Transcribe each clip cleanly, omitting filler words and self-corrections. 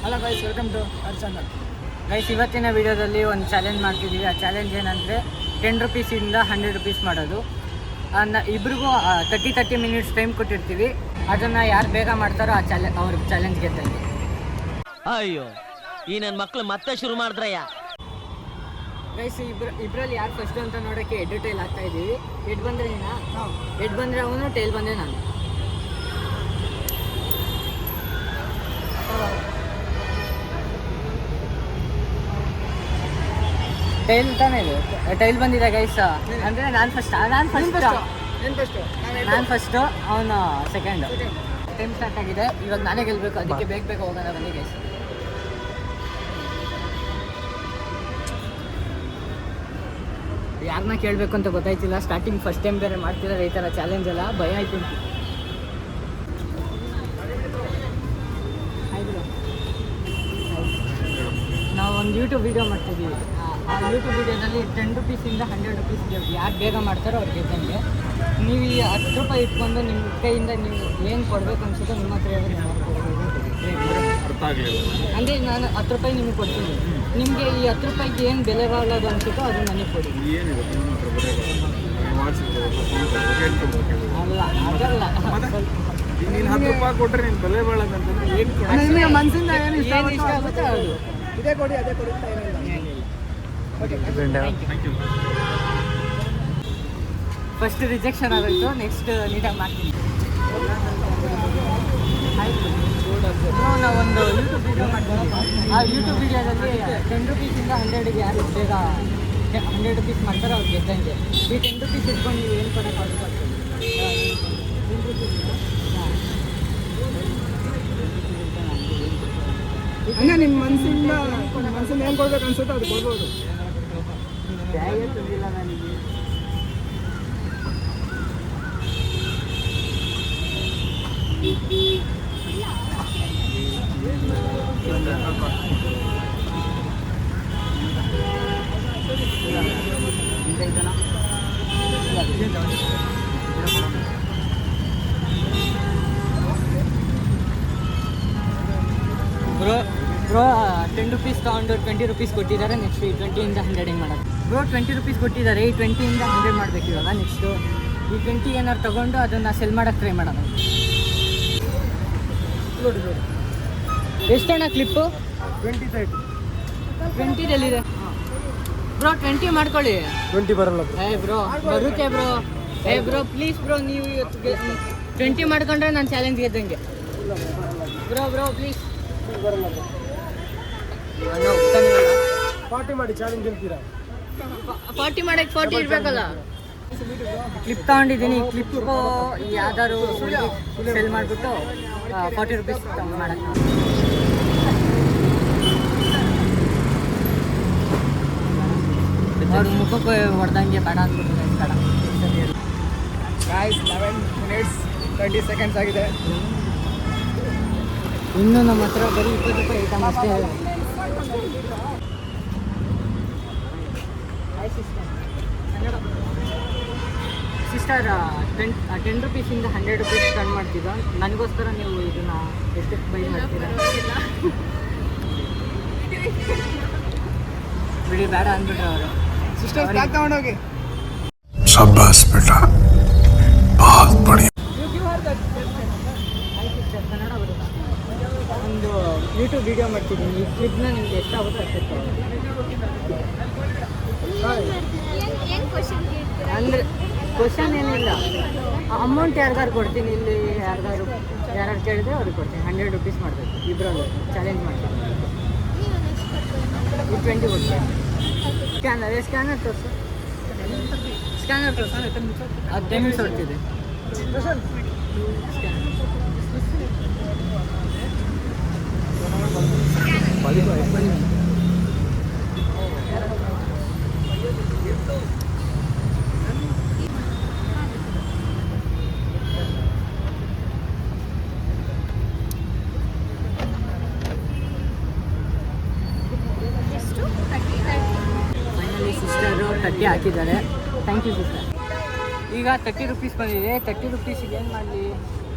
Hello guys, welcome to our channel. Guys, ಇವತ್ತಿನ ವಿಡಿಯೋದಲ್ಲಿ ಒಂದು ಚಾಲೆಂಜ್ ಮಾಡ್ತಿದ್ದೀವಿ. ಆ ಚಾಲೆಂಜ್ ಏನಂದರೆ 10 ರೂಪೀಸಿಂದ 100 ರೂಪೀಸ್ ಮಾಡೋದು. ಇಬ್ರಿಗೂ 30 ಮಿನಿಟ್ಸ್ ಟೈಮ್ ಕೊಟ್ಟಿರ್ತೀವಿ. ಅದನ್ನು ಯಾರು ಬೇಗ ಮಾಡ್ತಾರೋ ಅವ್ರಿಗೆ ಚಾಲೆಂಜ್ ಗೆದ್ದಂಗೆ. ಅಯ್ಯೋ, ಈ ನನ್ನ ಮಕ್ಕಳು ಮತ್ತೆ ಶುರು ಮಾಡಿದ್ರಯ್ಯ. ಗೈಸ್, ಇಬ್ಬರಲ್ಲಿ ಯಾರು ಫಸ್ಟ್ ಅಂತ ನೋಡೋಕ್ಕೆ ಹೆಡ್ ಟೈಲ್ ಆಗ್ತಾ ಇದ್ದೀವಿ. ಹೆಡ್ ಬಂದರೆ ಹೆಡ್ ಬಂದರೆ ಅವನು, ಟೈಲ್ ಬಂದರೆ ನಾನು. ಟೈಲ್ ತಾನೇ ಇದು, ಟೈಲ್ ಬಂದಿದೆ ಗೈಸ್. ಅಂದರೆ ನಾನು ಫಸ್ಟು, ಅವನು ಸೆಕೆಂಡು. ಟೈಮ್ ಸ್ಟಾರ್ಟ್ ಆಗಿದೆ. ಇವಾಗ ನಾನೇ ಗೆಲ್ಲಬೇಕು, ಅದಕ್ಕೆ ಬೇಗ ಹೋಗೋಣ ಬನ್ನಿ ಗೈಸ್. ಯಾರನ್ನ ಕೇಳಬೇಕು ಅಂತ ಗೊತ್ತಾಯ್ತಿಲ್ಲ. ಸ್ಟಾರ್ಟಿಂಗ್ ಫಸ್ಟ್ ಟೈಮ್ ಬೇರೆ ಮಾಡ್ತಿದ್ದಾರೆ ಈ ಥರ ಚಾಲೆಂಜ್ ಎಲ್ಲ, ಭಯ ಆಯ್ತು. ನಾವು ಒಂದು ಯೂಟ್ಯೂಬ್ ವೀಡಿಯೋ ಮಾಡ್ತಿದ್ದೀವಿ. ಆ ಯೂಟ್ಯೂಬ್ ವೀಡಿಯೋದಲ್ಲಿ 10 ರೂಪೀಸಿಂದ 100 ರೂಪೀಸ್ ಯಾರು ಬೇಗ ಮಾಡ್ತಾರೋ ಅವ್ರಿಗೆ ಗೆದ್ದಂಗೆ. ನೀವು ಈ 10 ರೂಪಾಯಿ ಇಟ್ಕೊಂಡು ನಿಮ್ಮ ಕೈಯಿಂದ ನೀವು ಏನು ಕೊಡಬೇಕು ಅನ್ಸುತ್ತೋ ನಿಮ್ಮ ಹತ್ರ ಅಂದರೆ ನಾನು 10 ರೂಪಾಯಿ ನಿಮಗೆ ಕೊಡ್ತೀನಿ. ನಿಮಗೆ ಈ 10 ರೂಪಾಯಿಗೆ ಏನು ಬೆಲೆ ಬಾಳೋದು ಅನ್ಸುತ್ತೋ ಅದು ನನಗೆ ಕೊಡಿ. ಅಲ್ಲ, ಅದಲ್ಲ, ನೀನು 10 ರೂಪಾಯಿ ಕೊಟ್ಟರೆ ನೀನು ಬೆಲೆ ಬಾಳೋದಂತಂದ್ರೆ ಏನು ಮನಸ್ಸಿಂದ ಏನು ಇಷ್ಟ ಆಗುತ್ತೆ ಅದು ಇದೇ ಕೊಡಿ ಅದೇ ಕೊಡಿ ಅಂತ ಫಸ್ಟ್ ರಿಜೆಕ್ಷನ್ ಆಗೋಯ್ತು. ನೆಕ್ಸ್ಟ್ ನೀಟಾಗಿ ಮಾಡ್ತೀನಿ. ಆಯಿತು, ನಾವೊಂದು ಯೂಟ್ಯೂಬ್ ವೀಡಿಯೋ ಮಾಡ್ತೀವಿ. ಆ ಯೂಟ್ಯೂಬ್ ವೀಡಿಯೋದಲ್ಲಿ 10 ರೂಪೀಸಿಂದ 100ಗೆ ಯಾರು ಬೇಗ 100 ರೂಪೀಸ್ ಮಾಡ್ತಾರೋ ಅವ್ರು ಗೆದ್ದಂಗೆ. ಈ 10 ರೂಪೀಸ್ ಇಟ್ಕೊಂಡು ನೀವು ಏನು ಕೊಡೋಕ್ಕಾಗುತ್ತೆ. ಹಂಗೆ ನಿಮ್ಮ ಮನಸ್ಸಿಂದ ಏನು ಕೊಡ್ಬೇಕು ಅನ್ಸುತ್ತೆ ಅದು ಕೊಡ್ಬೋದು. ಬ್ಯಾಗೇ ತಂದಿಲ್ಲ ನನಗೆ. ಬ್ರೋ 10 ರೂಪೀಸ್ ತಗೊಂಡು 20 ರೂಪೀಸ್ ಕೊಟ್ಟಿದ್ದಾರೆ. ನೆಕ್ಸ್ಟ್ ಈ 20ಇಂದ 100 ಹೆಂಗೆ ಮಾಡೋದು? ಬ್ರೋ 20 ರೂಪೀಸ್ ಕೊಟ್ಟಿದ್ದಾರೆ, ಈ 20ಇಂದ 100 ಮಾಡಬೇಕು ಇವಾಗ. ನೆಕ್ಸ್ಟು ಈ 20 ಏನಾರು ತೊಗೊಂಡು ಅದನ್ನು ಸೆಲ್ ಮಾಡೋಕ್ಕೆ ಟ್ರೈ ಮಾಡೋಣ. ಎಷ್ಟಣ್ಣ ಕ್ಲಿಪ್ಪು? 20 ಬ್ರೋ 20 ಮಾಡ್ಕೊಳ್ಳಿ. 20 ಬರಲ್ಲ ಬ್ರೋ ಬರುತ್ತೆ ಬ್ರೋ. ಬ್ರೋ ಪ್ಲೀಸ್ ಬ್ರೋ, ನೀವು ಇವತ್ತು 20 ಮಾಡ್ಕೊಂಡ್ರೆ ನಾನು ಚಾಲೆಂಜ್ ಗೆದ್ದಂಗೆ. ಬ್ರೋ ಪ್ಲೀಸ್ ಬರಲ್ಲ. 40 ಮಾಡಿ ಚಾಲೆಂಜ್ ಗೆಲ್ತೀರಾ? 40 ಮಾಡಕ್ಕೆ 40 ಇರಬೇಕಲ್ಲ. ಕ್ಲಿಪ್ ತಗೊಂಡಿದ್ದೀನಿ. ಈ ಕ್ಲಿಪ್ ಯಾವ್ದಾದ್ರು ಸೆಲ್ ಮಾಡಿಬಿಟ್ಟು 40 ರೂಪೀಸ್ ಮಾಡಕ್ಕೆ. ಅವ್ರ ಮುಖಕ್ಕೆ ಹೊಡೆದಂಗೆ ಬೇಡ ಅಂದ್ಬಿಟ್ಟು ಬೇಡ. ಗೈಸ್ 11 ಮಿನಿಟ್ಸ್ 30 ಸೆಕೆಂಡ್ಸ್ ಆಗಿದೆ. ಇನ್ನೂ ನಮ್ಮ ಹತ್ರ ಬರೀ 20 ರೂಪಾಯಿ ಐಟಮ್ ಅಷ್ಟೇ. ಸಿಸ್ಟರ್, 10 ರೂಪೀಸಿಂದ 100 ರೂಪೀಸ್ ಸ್ಪೆಂಡ್ ಮಾಡ್ತಿದ್ದ. ನನಗೋಸ್ಕರ ನೀವು ಇದನ್ನು ಎಷ್ಟು ಬೈ ಮಾಡ್ತೀರಾ? ಬಿಡಿ, ಬೇಡ ಅಂದ್ಬಿಟ್ರೆ ಅವರು. ಸಿಸ್ಟರ್ಸ್ ಬ್ಯಾಗ್ ತಗೊಂಡೋಗಿ. शाबाश बेटा, बहुत बढ़िया. ಕನ್ನಡ ಬರುತ್ತಾ? ಒಂದು ಯೂಟ್ಯೂಬ್ ವೀಡಿಯೋ ಮಾಡ್ತಿದ್ದೀನಿ. ಈ ಕ್ಲಿಪ್ನ ನಿಮ್ಗೆ ಎಷ್ಟಾಗುತ್ತೋ ಅಷ್ಟು. ಅಂದರೆ ಕ್ವಶನ್ ಏನಿಲ್ಲ, ಅಮೌಂಟ್ ಯಾರಿಗಾರು ಕೊಡ್ತೀನಿ. ಇಲ್ಲಿ ಯಾರು ಕೇಳಿದ್ರೆ ಅವ್ರಿಗೆ ಕೊಡ್ತೀನಿ. 100 ರೂಪೀಸ್ ಮಾಡಬೇಕು ಇಬ್ಬರಲ್ಲೂ ಚಾಲೆಂಜ್ ಮಾಡ್ತೀನಿ. ಈ 20 ಕೊಡ್ತೀನಿ. ಸ್ಕ್ಯಾನರ್ ತೋರಿಸು. ಸ್ಕ್ಯಾನರ್ ತೋರಿಸು. 10 ನಿಮಿಷ ಹೊಡ್ತಿದೆ. ಫೈನಲಿ ಸಿಸ್ಟರು 30 ಹಾಕಿದ್ದಾರೆ. Thank you sister. ಈಗ 30 ರೂಪೀಸ್ ಬಂದಿದೆ. 30 ರೂಪೀಸಿಗೆ ಏನು ಮಾಡಲಿ?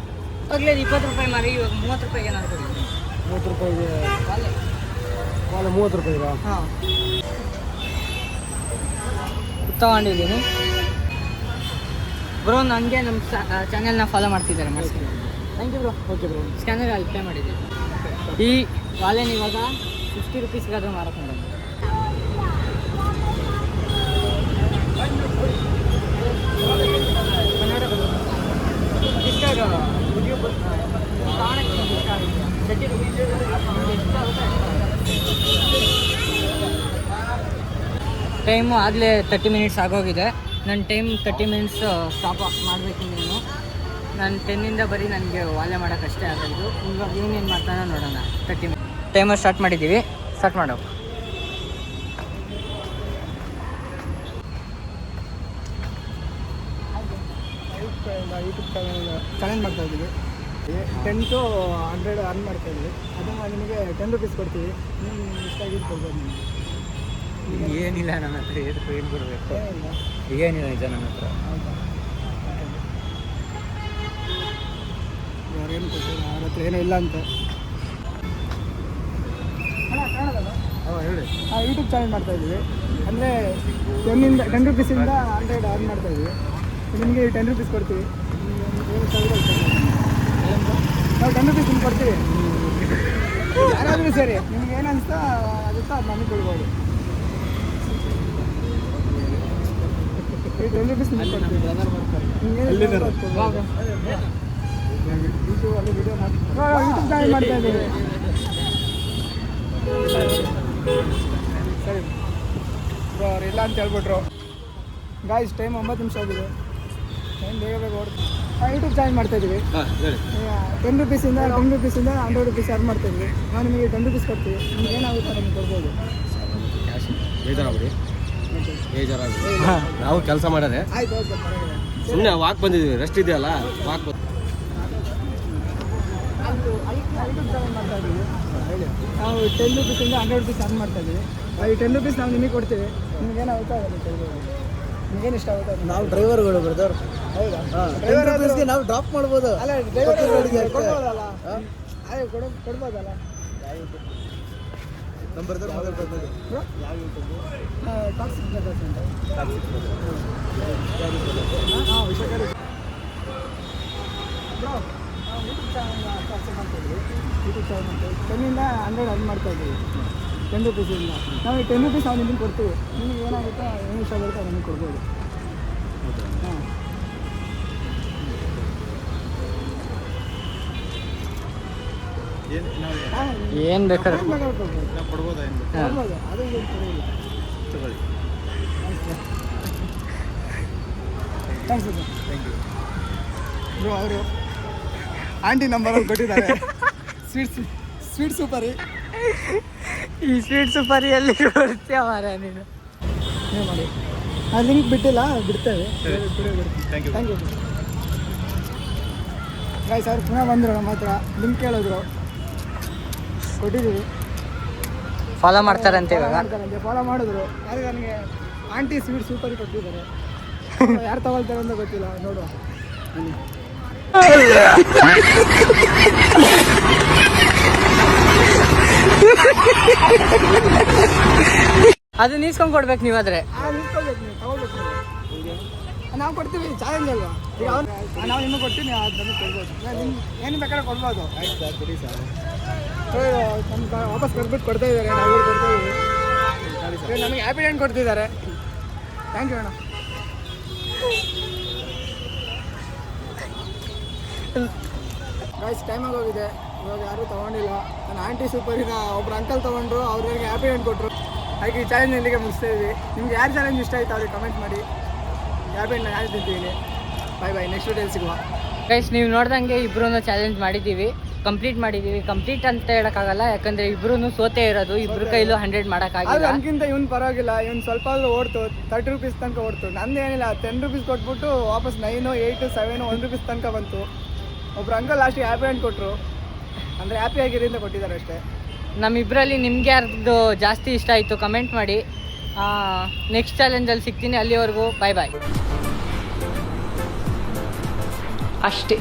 ಆಗಲೇ 20 ರೂಪಾಯಿ ಮಾಡಿ, ಇವಾಗ 30 ರೂಪಾಯಿಗೆ ಏನಾದ್ರು ಕೊಡಿ. 30 ರೂಪಾಯಿಗೆ ವಾಲೆ 30 ರೂಪಾಯಿಗಾ? ಹಾಂ ತೊಗೊಂಡಿದ್ದೀನಿ ಬ್ರೋ. ನನಗೆ ನಮ್ಮ ಚಾನೆಲ್ನ ಫಾಲೋ ಮಾಡ್ತಿದ್ದಾರೆ ಮಾಡಿಸ್ತೀನಿ. Thank you bro. Okay bro. Scanner ಅಲ್ಲಿ ಪೇ ಮಾಡಿದ್ದೀನಿ. ಈ ವಾಲೆನ ಇವಾಗ 50 ರುಪೀಸ್ಗಾದ್ರೂ ಮಾರಕ್ಕೆ ಮಾಡೋದು. ಟೈಮು ಆಗಲೇ 30 ಮಿನಿಟ್ಸ್ ಆಗೋಗಿದೆ. ನನ್ನ ಟೈಮ್ 30 ಮಿನಿಟ್ಸ್ ಸ್ಟಾಪ್ ಮಾಡಬೇಕು. ನೀನು ನಾನು 10ಇಂದ ಬರೀ ನನಗೆ ವಾಲೆ ಮಾಡೋಕ್ಕಷ್ಟೇ ಆಗೋದು. ಇವಾಗ ಏನೇನು ಮಾಡ್ತಾನೋ ನೋಡೋಣ. 30 ಮಿನಿಟ್ ಟೈಮರ್ ಸ್ಟಾರ್ಟ್ ಮಾಡಿದ್ದೀವಿ. ಸ್ಟಾರ್ಟ್ ಮಾಡೋ. ಯೂಟ್ಯೂಬ್ ಚಾಲೆಂಜ್ ಮಾಡ್ತಾ ಇದ್ದೀವಿ. 10 to 100 ಅರ್ನ್ ಮಾಡ್ತಾ ಇದ್ದೀವಿ. ಅದನ್ನು ನಿಮಗೆ 10 ರೂಪೀಸ್ ಕೊಡ್ತೀವಿ. ನೀವು ಇಷ್ಟ ಆಗಿದ್ದು ಕೊಡ್ಬೋದು. ನಿಮಗೆ ಏನಿಲ್ಲ ನನ್ನ ಹತ್ರ. ಏನು ಬರಬೇಕು? ಏನಿಲ್ಲ. ಏನಿಲ್ಲ ನಿಜ ನನ್ನ ಹತ್ರ. ಹೌದಾ? ಯಾರೇನು ಕೊಡ್ತೀವಿ? ಅವ್ರ ಹತ್ರ ಏನೂ ಇಲ್ಲ ಅಂತ. ಹೇಳಿ. ಯೂಟ್ಯೂಬ್ ಚಾಲೆಂಜ್ ಮಾಡ್ತಾ ಇದ್ದೀವಿ. ಅಂದರೆ 10 ರೂಪೀಸಿಂದ 100 ಅರ್ನ್ ಮಾಡ್ತಾ ಇದ್ದೀವಿ. ನಿಮಗೆ 10 ರೂಪೀಸ್ ಕೊಡ್ತೀವಿ. ನಾವು 10 ರೂಪೀಸ್ ನಿಮ್ಗೆ ಕೊಡ್ತೀವಿ. ಯಾರಾದರೂ ಸರಿ ನಿಮ್ಗೆ ಏನು ಅನಿಸ್ತಾ ಆಗುತ್ತೋ ಅದು ನಮಗೆ ಕೊಡ್ಬೋದು. 10 ರೂಪೀಸ್ ನಿಮ್ಗೆ ಕೊಡ್ತೀವಿ. ಯೂಟ್ಯೂಬಲ್ಲಿ ವಿಡಿಯೋ ಯೂಟ್ಯೂಬ್ ಚಾಲೆಂಜ್ ಮಾಡ್ತಾ ಇದ್ದೀವಿ. ಸರಿ ಬ್ರೋ, ಅವ್ರು ಇಲ್ಲ ಅಂತ ಹೇಳ್ಬಿಟ್ರು. ಗಾಯ್ಸ್ ಟೈಮ್ 9 ನಿಮಿಷ ಆಗಿದೆ. ಟೈಮ್ ಬೇಗ ಬೇಗ ಓಡ್ತೀವಿ. ಯೂಟ್ಯೂಬ್ ಚಾಲೆಂಜ್ ಮಾಡ್ತಾಯಿದ್ದೀವಿ. 10 ರೂಪೀಸಿಂದ 100 ರೂಪೀಸ್ ಅರ್ನ್ ಮಾಡ್ತಾಯಿದ್ವಿ. ನಾವು ನಿಮಗೆ 10 ರೂಪೀಸ್ ಕೊಡ್ತೀವಿ. ನಿಮ್ಗೆ ಏನಾಗುತ್ತೆ ನಮಗೆ ಕೊಡ್ಬೋದು. ಬೇಜಾರಾಗ್ಬಿಡಿ. ನಾವು ಕೆಲಸ ಮಾಡೋದೆ. ಆಯ್ತು, ಓಕೆ, ಪರವಾಗಿಲ್ಲ. ಸುಮ್ಮನೆ ವಾಕ್ ಬಂದಿದ್ದೀವಿ. ರೆಸ್ಟ್ ಇದೆಯಲ್ಲ, ವಾಕ್ ಯೂಟ್ಯೂಬ್ ಚಾಲೆಂಜ್ ಮಾಡ್ತಾ ಇದ್ದೀವಿ. ನಾವು 10 ರೂಪೀಸಿಂದ 100 ರೂಪೀಸ್ ಅರ್ನ್ ಮಾಡ್ತಾಯಿದ್ದೀವಿ. ಈ 10 ರೂಪೀಸ್ ನಾವು ನಿಮಗೆ ಕೊಡ್ತೀವಿ. ನಿಮ್ಗೆ ಏನಾಗುತ್ತೋ ಅದನ್ನು ಕೊಡ್ಬೋದು. ನಿಮಗೇನು ಇಷ್ಟ ಆಗುತ್ತೆ? ನಾವು ಡ್ರೈವರ್ಗಳು ಬ್ರದರ್. ಹೌದಾ? ಡ್ರೈವರ್ಗೆ ನಾವು ಡ್ರಾಪ್ ಮಾಡ್ಬೋದು. ಅಲ್ಲ, ಡ್ರೈವರ್ ಕೊಡ್ಬೋದಲ್ಲ? ಅದೇ ಕೊಡ್ಬೋದಲ್ಲ? ನಮ್ಮ ಬ್ರದರ್ ಮೊದಲು ಬಂದದ್ದು ಯಾವ ಯೂಟ್ಯೂಬು? ಟಾಕ್ಸಿಕ್ ಬ್ರದರ್ಸ್ ಅಂತ. ಹಾಂ, ವಿಷಯಕಾರಿ ಬ್ರೋ. ನಾವು ಯೂಟ್ಯೂಬ್ ಚಾನಲ್ ಕೆಲಸ ಮಾಡ್ತಾಯಿದ್ವಿ. ಯೂಟ್ಯೂಬ್ ಚಾನಲ್ ಮಾಡ್ತೀವಿ. 10ಇಂದ 100 ಅರ್ನ್ ಮಾಡ್ತಾಯಿದ್ದೀವಿ. 10 ರೂಪೀಸಿಂದ ನಾವು 10 ರೂಪೀಸ್ ನಾವು ನಿಮಗೆ ಕೊಡ್ತೀವಿ. ನಿಮಗೆ ಏನಾಗುತ್ತೋ ಏನು ಇಷ್ಟ ಬರುತ್ತೋ ನಮಗೆ ಕೊಡ್ಬೋದು. ಹಾಂ, ಏನು ಬೇಕಾದ್ರೆ ಕೊಡ್ಬೋದು. ಕೊಡ್ಬೋದಾ? ಕೊಡ್ಬೋದು, ಅದು ಏನು ಕೊಡೋದಿಲ್ಲ. ತಗೊಳ್ಳಿ. Thanks bro. ಅವರು ಆಂಟಿ ನಂಬರಲ್ಲಿ ಕೊಟ್ಟಿದ್ದಾರೆ. ಸ್ವೀಟ್ ಸೂಪರಿ. ಈ ಸ್ವೀಟ್ ಸುಪಾರಿಯಲ್ಲಿ ಕೊಡ್ತೀಯ ಮಾರ ನೀನು. ನೀವು ಮಾಡಿ. ಆ ಲಿಂಕ್ ಬಿಟ್ಟಿಲ್ಲ, ಬಿಡ್ತೇವೆ. Thank you. Thank you guys. ಅವ್ರು ಪುನಃ ಬಂದರು ನಮ್ಮ ಹತ್ರ. ಲಿಂಕ್ ಕೇಳಿದ್ರು, ಕೊಟ್ಟಿದ್ದೀವಿ. ಫಾಲೋ ಮಾಡ್ತಾರಂತೆ ಇವಾಗ. ಫಾಲೋ ಮಾಡಿದ್ರು. ಯಾರು ನನಗೆ ಆಂಟಿ ಸ್ವೀಟ್ ಸೂಪರ್ ಕೊಟ್ಟಿದ್ದಾರೆ. ಯಾರು ತಗೊಳ್ತಾರೆ ಅಂತ ಗೊತ್ತಿಲ್ಲ, ನೋಡುವ. ಅದು ನೀಸ್ಕೊಂಡು ಕೊಡ್ಬೇಕು ನೀವಾದ್ರೆ. ನಿಂತ್ಕೊಳ್ಬೇಕು, ನೀವು ತಗೊಳ್ಬೇಕು. ನಾವು ಕೊಡ್ತೀವಿ, ಚಾಲೆಂಜ್ ಅಲ್ವಾ? ಈಗ ನಾವು ನಿಮಗೆ ಕೊಡ್ತೀವಿ, ಅದು ನಮಗೆ ಕೊಡ್ಬೋದು. ನಿಮ್ಗೆ ಏನು ಬೇಕಾದ್ರೆ ಕೊಡ್ಬೋದು. ಆಯ್ತು, ಕೊಡಿ ಸರ್. ನಮ್ಗೆ ವಾಪಸ್ ಕರ್ಬಿಟ್ಟು ಕೊಡ್ತಾ ಇದ್ದಾರೆ. ನಾವು ಕೊಡ್ತಾ ಇದ್ದೀವಿ. ನಮಗೆ ಹ್ಯಾಪಿ ಎಂಡ್ ಕೊಡ್ತಿದ್ದಾರೆ. ಥ್ಯಾಂಕ್ ಯು ಅಣ್ಣ. ಗೈಸ್ ಟೈಮ್ ಆಗೋಗಿದೆ. ಇವಾಗ ಯಾರೂ ತೊಗೊಂಡಿಲ್ಲ. ನನ್ನ ಆಂಟಿ ಸೂಪರಿನ ಒಬ್ರು ಅಂಕಲ್ ತೊಗೊಂಡ್ರು. ಅವ್ರಿಗೆ ಹ್ಯಾಪಿ ಎಂಡ್ ಕೊಟ್ಟರು. ಹಾಗೆ ಈ ಚಾಲೆಂಜ್ ಇಲ್ಲಿಗೆ ಮುಗಿಸ್ತಾ ಇದ್ವಿ. ನಿಮ್ಗೆ ಯಾರು ಚಾಲೆಂಜ್ ಇಷ್ಟ ಆಯಿತು ಅವ್ರಿಗೆ ಕಮೆಂಟ್ ಮಾಡಿ. ಹ್ಯಾಪಿ ಎಂಡ್ ನಾನು ತಿಂತೀನಿ. ಬಾಯ್. ನೆಕ್ಸ್ಟ್ ವಿಡಿಯೋಲಿ ಸಿಗುವ. ಗೈಸ್ ನೀವು ನೋಡ್ದಂಗೆ ಇಬ್ರು ಚಾಲೆಂಜ್ ಮಾಡಿದ್ದೀವಿ, ಕಂಪ್ಲೀಟ್ ಮಾಡಿದ್ದೀವಿ. ಕಂಪ್ಲೀಟ್ ಅಂತ ಹೇಳೋಕ್ಕಾಗಲ್ಲ, ಯಾಕಂದರೆ ಇಬ್ರು ಸೋತೆ ಇರೋದು. ಇಬ್ರು ಕೈಲೂ 100 ಮಾಡೋಕ್ಕಾಗಿಲ್ಲ. ಅದಕ್ಕಿಂತ ಇವ್ನು ಪರವಾಗಿಲ್ಲ. ಇವ್ನು ಸ್ವಲ್ಪ ಆದರೂ ಓಡ್ತು. 30 ರೂಪೀಸ್ ತನಕ ಓಡ್ತು. ನಂದು ಏನಿಲ್ಲ, 10 ರೂಪೀಸ್ ಕೊಟ್ಬಿಟ್ಟು ವಾಪಸ್ 9, 8, 7, 1 ರೂಪೀಸ್ ತನಕ ಬಂತು. ಒಬ್ರು ಅಂಕಲ್ ಲಾಸ್ಟಿಗೆ ಹ್ಯಾಪಿ ಎಂಡ್ ಕೊಟ್ಟರು. ಅಂದರೆ ಹ್ಯಾಪಿ ಆಗಿರಿ ಅಂತ ಕೊಟ್ಟಿದ್ದಾರೆ ಅಷ್ಟೇ. ನಮ್ಮಿಬ್ಬರಲ್ಲಿ ನಿಮ್ಗೆ ಯಾರ್ದು ಜಾಸ್ತಿ ಇಷ್ಟ ಆಯಿತು ಕಮೆಂಟ್ ಮಾಡಿ. ನೆಕ್ಸ್ಟ್ ಚಾಲೆಂಜಲ್ಲಿ ಸಿಗ್ತೀನಿ. ಅಲ್ಲಿವರೆಗೂ ಬಾಯ್. ಅಷ್ಟೇ.